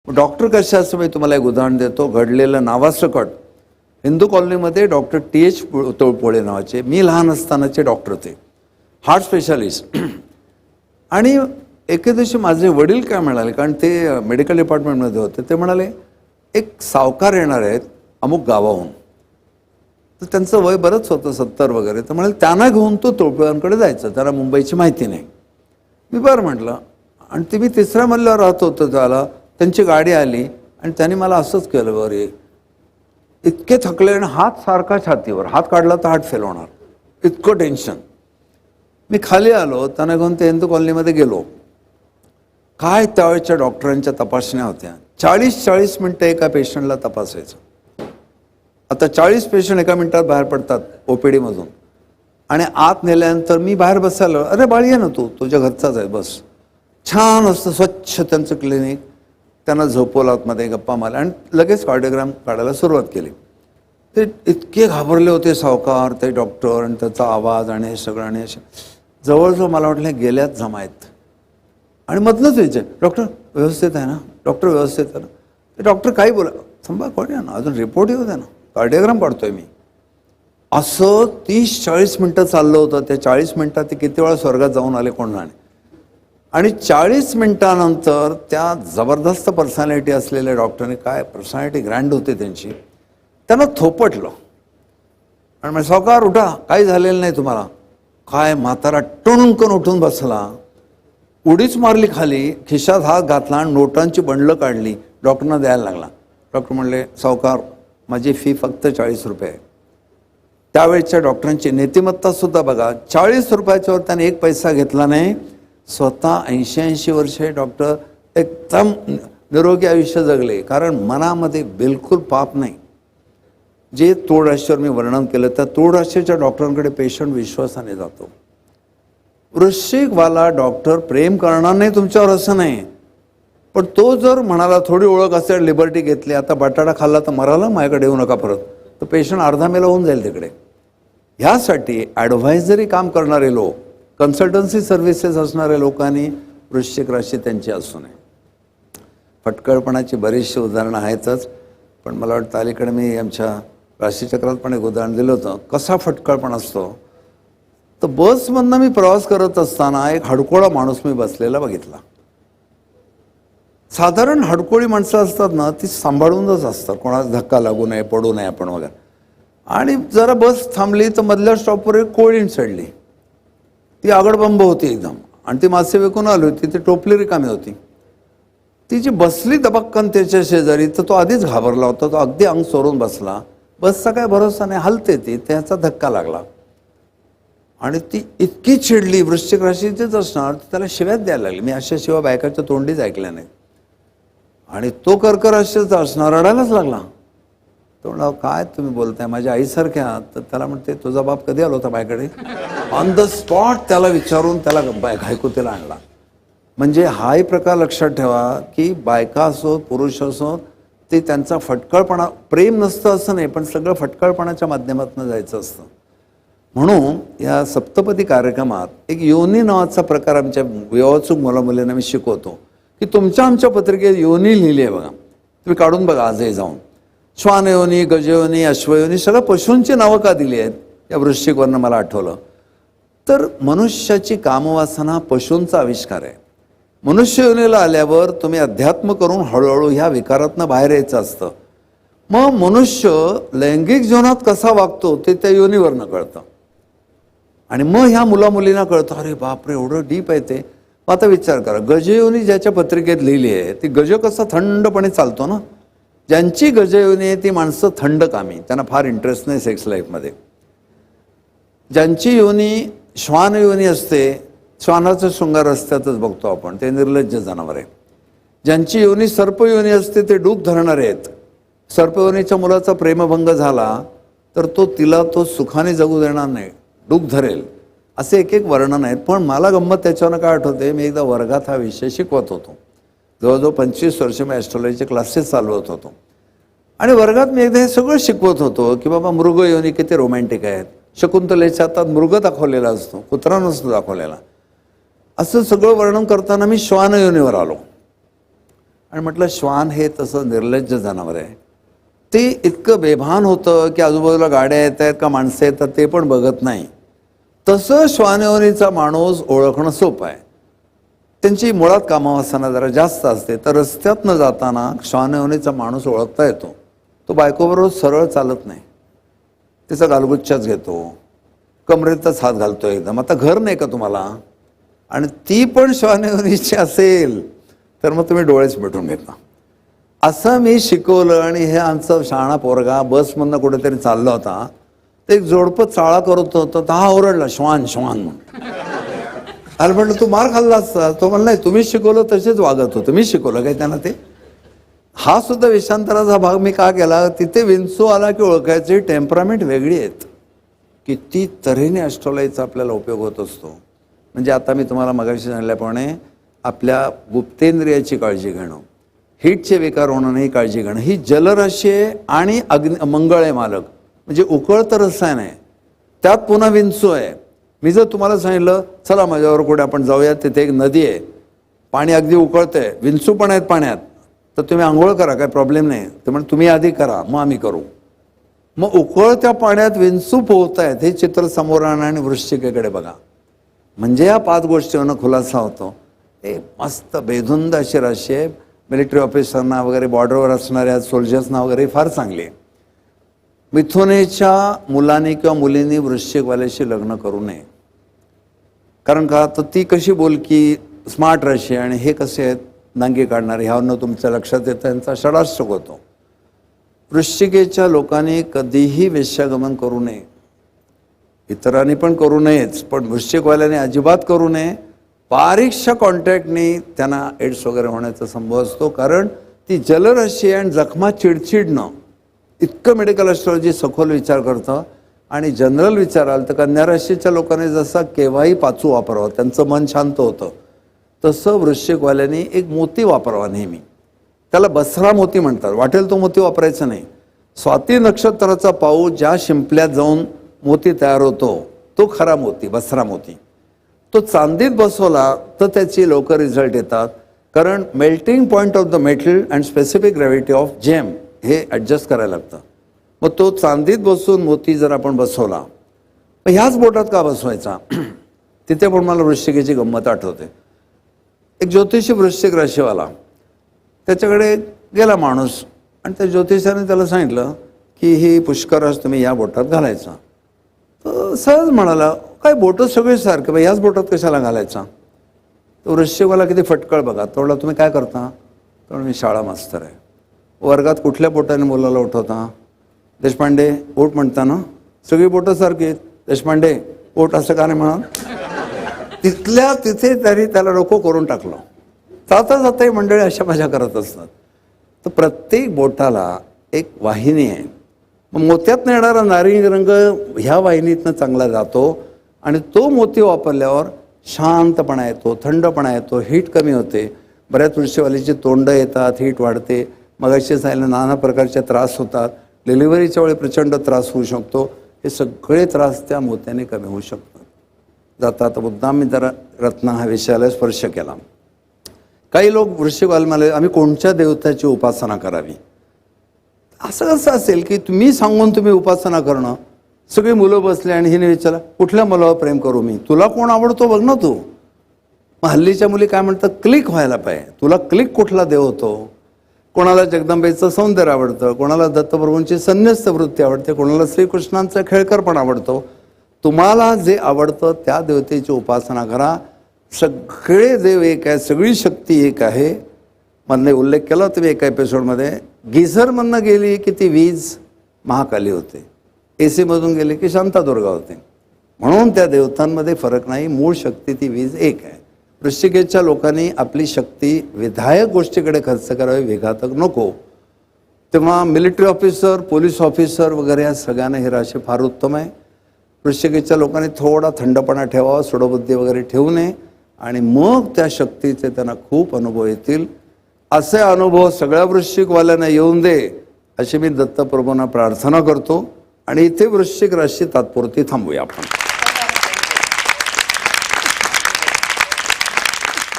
Doctor कसे असं मी तुम्हाला एक उदाहरण देतो. घडलेलं नावासकट हिंदू कॉलनीमध्ये डॉक्टर TH तोळपोळे नावाचे, मी लहान असतानाचे डॉक्टर ते, हार्ट स्पेशालिस्ट. आणि एके दिवशी माझे वडील काय म्हणाले, कारण ते मेडिकल डिपार्टमेंटमध्ये होते, ते म्हणाले एक सावकार येणार आहेत अमुक गावाहून. तर त्यांचं वय बरंच होतं, 70 वगैरे. तर म्हणाले त्यांना घेऊन तो तोळपोळ्यांकडे जायचं, त्याला मुंबईची माहिती नाही. मी बरं म्हटलं. आणि ते मी 3ऱ्या मजल्यावर राहत होतं, त्याला त्यांची गाडी आली आणि त्यांनी मला असंच केलं, बरे इतके थकले आणि हात सारखा छातीवर, हात काढला तर हार्ट फेल होणार, इतकं टेन्शन. मी खाली आलो, त्यांना घेऊन ते हिंदू कॉलनीमध्ये गेलो. काय त्यावेळेच्या डॉक्टरांच्या तपासण्या होत्या. 40 मिनटं एका पेशंटला तपासायचं. आता 40 पेशंट एका मिनिटात बाहेर पडतात OPD मधून. आणि आत नेल्यानंतर मी बाहेर बसायला, अरे बाळी आहे ना तू, तुझ्या घरचाच आहे बस. छान असतं स्वच्छ त्यांचं क्लिनिक. त्यांना झोपवलं आतमध्ये, गप्पा मारल्या आणि लगेच कार्डिओग्राम काढायला सुरुवात केली. ते इतके घाबरले होते सावकार, ते डॉक्टर, आणि त्याचा आवाज आणि हे सगळं. आणि जवळजवळ मला वाटलं गेल्यात जमायत. आणि मधनंच व्हायचं, डॉक्टर व्यवस्थित आहे ना, डॉक्टर व्यवस्थित आहे ना. ते डॉक्टर काही बोला, थांबा कोणी आहे ना, अजून रिपोर्ट येऊ द्या ना, कार्डिओग्राम काढतोय मी. असं 30-40 मिनटं चाललं होतं. त्या 40 मिनटात ते किती वेळा स्वर्गात जाऊन आले कोण जाणे. आणि 40 मिनटानंतर त्या जबरदस्त पर्सनॅलिटी असलेल्या डॉक्टरने, काय पर्सनॅलिटी ग्रँड होते त्यांची, त्यांना थोपटलं आणि मग सावकार उठा, काही झालेलं नाही तुम्हाला. काय म्हातारा टणकन उठून बसला, उडीच मारली खाली, खिशात हात घातला आणि नोटांची बंडलं काढली, डॉक्टरना द्यायला लागला. डॉक्टर म्हणले, सावकार माझी फी फक्त 40 रुपये आहे. त्यावेळेच्या डॉक्टरांची नीतिमत्तासुद्धा बघा, 40 रुपयाच्यावर त्याने एक पैसा घेतला नाही. स्वतः 80-80 वर्षे डॉक्टर एकदम निरोगी आयुष्य जगले, कारण मनामध्ये बिलकुल पाप नाही. जे तोडराशीवर मी वर्णन केलं, त्या तोडराशीच्या डॉक्टरांकडे पेशंट विश्वासाने जातो. वृश्चिकवाला डॉक्टर प्रेम करणार नाही तुमच्यावर असं नाही, पण तो जर म्हणाला थोडी ओळख असेल, लिबर्टी घेतली, आता बटाटा खाल्ला तर मराला, माझ्याकडे येऊ नका परत, तर पेशंट अर्धा मेला होऊन जाईल तिकडे. ह्यासाठी ॲडव्हायझरी काम करणारे लोक, कन्सल्टन्सी सर्व्हिसेस असणाऱ्या लोकांनी वृश्चिक राशी त्यांची असू नये. फटकळपणाची बरीचशी उदाहरणं आहेतच, पण मला वाटतं अलीकडे मी आमच्या राशीचक्रात पण एक उदाहरण दिलं होतं. कसा फटकळपणा असतो, तर बसमधनं मी प्रवास करत असताना एक हडकोळा माणूस मी बसलेला बघितला. साधारण हडकोळी माणसं असतात ना, ती सांभाळूनच असतात, कोणाला धक्का लागू नये, पडू नये आपण वगैरे. आणि जरा बस थांबली तर मधल्या स्टॉपवर एक कोळीण चढली. ती आगडबंब होती एकदम, आणि ती मासे विकून आली होती, ती टोपली रिकामी होती. ती जी बसली दबक्कन त्याच्या शेजारी, तर तो आधीच घाबरला होता, तो अगदी अंग सोडून बसला. बसचा काय भरोसा नाही, हलते ती, त्याचा धक्का लागला. आणि ती इतकी चिडली, वृश्चिक राशीचीच असणार, त्याला शिव्यात द्यायला लागली. मी अशा शिवाय बायकाच्या तोंडीच ऐकल्या नाही. आणि तो कर्क राशीचा असणार, रडायलाच लागला. तो म्हणला, काय तुम्ही बोलताय, माझ्या आईसारख्या. तर त्याला म्हणते, तुझा बाप कधी आला होता माझ्याकडे. ऑन द स्पॉट त्याला विचारून त्याला घायकुतीला आणला. म्हणजे हाही प्रकार लक्षात ठेवा की बायका असो पुरुष असो, ते त्यांचा फटकळपणा, प्रेम नसतं असं नाही, पण सगळं फटकळपणाच्या माध्यमातून जायचं असतं. म्हणून या सप्तपदी कार्यक्रमात एक योनी नावाचा प्रकार आमच्या विवाहोत्सुक मुलामुलींना मी शिकवतो, की तुमच्या आमच्या पत्रिकेत योनी लिहिली आहे बघा, तुम्ही काढून बघा आजही जाऊन. श्वानयोनी, गजयोनी, अश्वयोनी, सगळं पशूंची नावं का दिली आहेत या वृश्चिकवरनं मला आठवलं. तर मनुष्याची कामवासना पशूंचा आविष्कार आहे. मनुष्य योनीला आल्यावर तुम्ही अध्यात्म करून हळूहळू ह्या विकारातनं बाहेर यायचं असतं. मग मनुष्य लैंगिक जीवनात कसा वागतो ते त्या योनीवरनं कळतं. आणि मग ह्या मुलामुलींना कळतं, अरे बापरे एवढं डीप आहे ते. आता विचार करा, गजयोनी ज्याच्या पत्रिकेत लिहिली आहे, ती गज कसा थंडपणे चालतो ना. ज्यांची गजयोनी आहे ती माणसं थंड कामी, त्यांना फार इंटरेस्ट नाही सेक्स लाईफमध्ये. ज्यांची योनी श्वान योनी असते, श्वानाचा शृंगार रस्त्यातच बघतो आपण, ते निर्लज्ज जनावर आहे. ज्यांची योनी सर्पयोनी असते ते डूब धरणारे आहेत. सर्पयोनीच्या मुलाचा प्रेमभंग झाला तर तो सुखाने जगू देणार नाही, डूब धरेल. असे एक एक वर्णन आहेत. पण मला गंमत त्याच्यानं काय आठवते, मी एकदा वर्गात हा विषय शिकवत होतो. जवळजवळ 25 वर्ष मी ॲस्ट्रॉलॉजीचे क्लासेस चालवत होतो. आणि वर्गात मी एकदा हे सगळं शिकवत होतो की बाबा मृगयोनी किती रोमॅन्टिक आहेत. शकुंतलेच्या हातात मृग दाखवलेला असतो, कुत्रा नसतो दाखवलेला. असं सगळं वर्णन करताना मी श्वानयोनीवर आलो. आणि म्हटलं श्वान हे तसं निर्लज्ज जनावर आहे, ते इतकं बेभान होतं की आजूबाजूला गाड्या येत आहेत का माणसं येतात ते पण बघत नाही. तसं श्वानयोनीचा माणूस ओळखणं सोपं आहे. त्यांची मुळात कामवासना जरा जास्त असते, तर रस्त्यातनं जाताना श्वानयोनीचा माणूस ओळखता येतो. तो बायकोबरोबर सरळ चालत नाही, तिचा गालगुच्चाच घेतो, कमरेतच हात घालतो एकदम. आता घर नाही का तुम्हाला, आणि ती पण श्वानयोनीची असेल तर मग तुम्ही डोळेच मिटून घेता. असं मी शिकवलं. आणि हे आमचा शहाणा पोरगा बसमधनं कुठेतरी चालला होता, ते एक जोडपं चाळा करत होतं, तर हा ओरडला श्वान श्वान म्हणून. अरे म्हटलं तू मार खाल्ला असता. तो म्हणला नाही, तुम्ही शिकवलं तसेच वागत होतं, मी शिकवलं काय त्यांना ते. हा सुद्धा वेशांतराचा भाग मी का केला, तिथे विंचू आला की ओळखायची टेम्परामेंट वेगळी आहेत. किती तऱ्हेने ॲस्ट्रोलॉजीचा आपल्याला उपयोग होत असतो. म्हणजे आता मी तुम्हाला मगाशी सांगितल्याप्रमाणे आपल्या गुप्तेंद्रियाची काळजी घेणं, हीटचे विकार होणं नाही काळजी घेणं, ही जलराशी आहे. आणि मंगळ आहे मालक, म्हणजे उकळतं रसायन आहे, त्यात पुन्हा विंचू आहे. मी जर तुम्हाला सांगितलं चला माझ्यावर कुठे आपण जाऊया, तिथे एक नदी आहे, पाणी अगदी उकळतंय, विंचू पण आहेत पाण्यात, तर तुम्ही आंघोळ करा, काय प्रॉब्लेम नाही. तर म्हणजे तुम्ही आधी करा मग आम्ही करू. मग उकळत्या पाण्यात विंचू पोहत आहेत हे चित्र समोर आणा आणि वृश्चिकेकडे बघा. म्हणजे या 5 गोष्टींना खुलासा होतो. हे मस्त बेधुंद अशी राशी आहे. मिलिटरी ऑफिसरना वगैरे, बॉर्डरवर असणाऱ्या सोल्जर्सना वगैरे फार चांगली आहे. मिथुनेच्या मुलाने किंवा मुलींनी वृश्चिकवाल्याशी लग्न करू नये. कारण का, तर ती कशी बोलकी स्मार्ट राशी आहे, आणि हे कसे आहेत नांगी काढणारे, ह्यावरनं तुमच्या लक्षात येतं यांचा षडाष्टक होतो. वृश्चिकेच्या लोकांनी कधीही वेश्यागमन करू नये. इतरांनी पण करू नयेच, पण वृश्चिकवाल्याने अजिबात करू नये. बारीकशा कॉन्टॅक्टने त्यांना एड्स वगैरे होण्याचा संभव असतो, कारण ती जलराशी आहे आणि जखमा चिडचिडणं. इतकं मेडिकल ॲस्ट्रॉलॉजी सखोल विचार करतं. आणि जनरल विचाराल तर कन्या राशीच्या लोकांनी जसा केव्हाही पाचू वापरावं, त्यांचं मन शांत होतं, तसं वृश्चिकवाल्यांनी एक मोती वापरावा नेहमी. त्याला बसरा मोती म्हणतात. वाटेल तो मोती वापरायचा नाही. स्वाती नक्षत्राचा पाऊस ज्या शिंपल्यात जाऊन मोती तयार होतो तो खरा मोती, बसरा मोती. तो चांदीत बसवला तर त्याची लवकर रिझल्ट येतात, कारण melting point of the metal and specific gravity of gem हे ॲडजस्ट करायला लागतं. मग तो चांदीत बसून मोती जर आपण बसवला, मग ह्याच बोटात का बसवायचा. तिथे पण मला वृश्चिकेची गंमत आठवते. एक ज्योतिषी वृश्चिक राशीवाला, त्याच्याकडे गेला माणूस, आणि त्या ज्योतिषाने त्याला सांगितलं की ही पुष्कराज तुम्ही या बोटात घालायचा. तर सहज म्हणाला, काय बोटं सगळे सारखे, बाई याच बोटात कशाला घालायचा. तो वृश्चिकवाला किती फटकळ बघा. तो म्हणला तुम्ही काय करता. तर मी शाळा मास्तर आहे. वर्गात कुठल्या बोटाने मुलाला उठवता. देशपांडे ओट म्हणता ना, सगळी बोटं सारखी आहेत. देशपांडे ओट असं का नाही म्हणा. तिथल्या तिथे तरी त्याला रोको करून टाकलं. जाता जाता ही मंडळी अशा मजा करत असतात. तर प्रत्येक बोटाला एक वाहिनी आहे. मग मोत्यातनं येणारा नारिंगी रंग ह्या वाहिनीतनं चांगला जातो, आणि तो मोती वापरल्यावर शांतपणा येतो, थंडपणा येतो, हीट कमी होते. बऱ्याच वृश्चिकवालीची तोंड येतात, हीट वाढते, मगाशी सांगितलं नाना प्रकारचे त्रास होतात, डिलिव्हरीच्या वेळी प्रचंड त्रास होऊ शकतो. हे सगळे त्रास त्या मोत्याने कमी होऊ शकतात. जाता आता मुद्दाम मी जरा रत्न हा विषयाला स्पर्श केला. काही लोक वृश्चिकवाले आम्ही कोणत्या देवताची उपासना करावी. असं कसं असेल की तुम्ही सांगून तुम्ही उपासना करणं. सगळी मुलं बसले आणि हिने विचारलं कुठल्या मुलावर प्रेम करू मी. तुला कोण आवडतो बघ ना तू. मग हल्लीच्या मुली काय म्हणतात, क्लिक व्हायला पाहिजे. तुला क्लिक कुठला देव होतो. कोणाला जगदंबेचं सौंदर्य आवडतं, कोणाला दत्तप्रभूंची संन्यस्त वृत्ती आवडते, कोणाला श्रीकृष्णांचा खेळकर पण आवडतो. तुम्हाला जे आवडतं त्या देवतेची उपासना करा. सगळे देव एक आहे, सगळी शक्ती एक आहे. मधले उल्लेख केला होता मी एका एपिसोडमध्ये. गिझरमधनं गेली की ती वीज महाकाली होते, AC मधून गेली की शांतादुर्गा होते. म्हणून त्या देवतांमध्ये फरक नाही, मूळ शक्ती ती वीज एक आहे. वृश्चिकेच्या लोकांनी आपली शक्ती विधायक गोष्टीकडे खर्च करावी, विघातक नको. तेव्हा मिलिटरी ऑफिसर, पोलीस ऑफिसर वगैरे या सगळ्यांना ही राशी फार उत्तम आहे. वृश्चिकेच्या लोकांनी थोडा थंडपणा ठेवावा, सूडबुद्धी वगैरे ठेवू नये, आणि मग त्या शक्तीचे त्यांना खूप अनुभव येतील. असे अनुभव सगळ्या वृश्चिकवाल्यांना येऊन दे अशी मी दत्तप्रभूंना प्रार्थना करतो. आणि इथे वृश्चिक राशी तात्पुरती थांबूया आपण.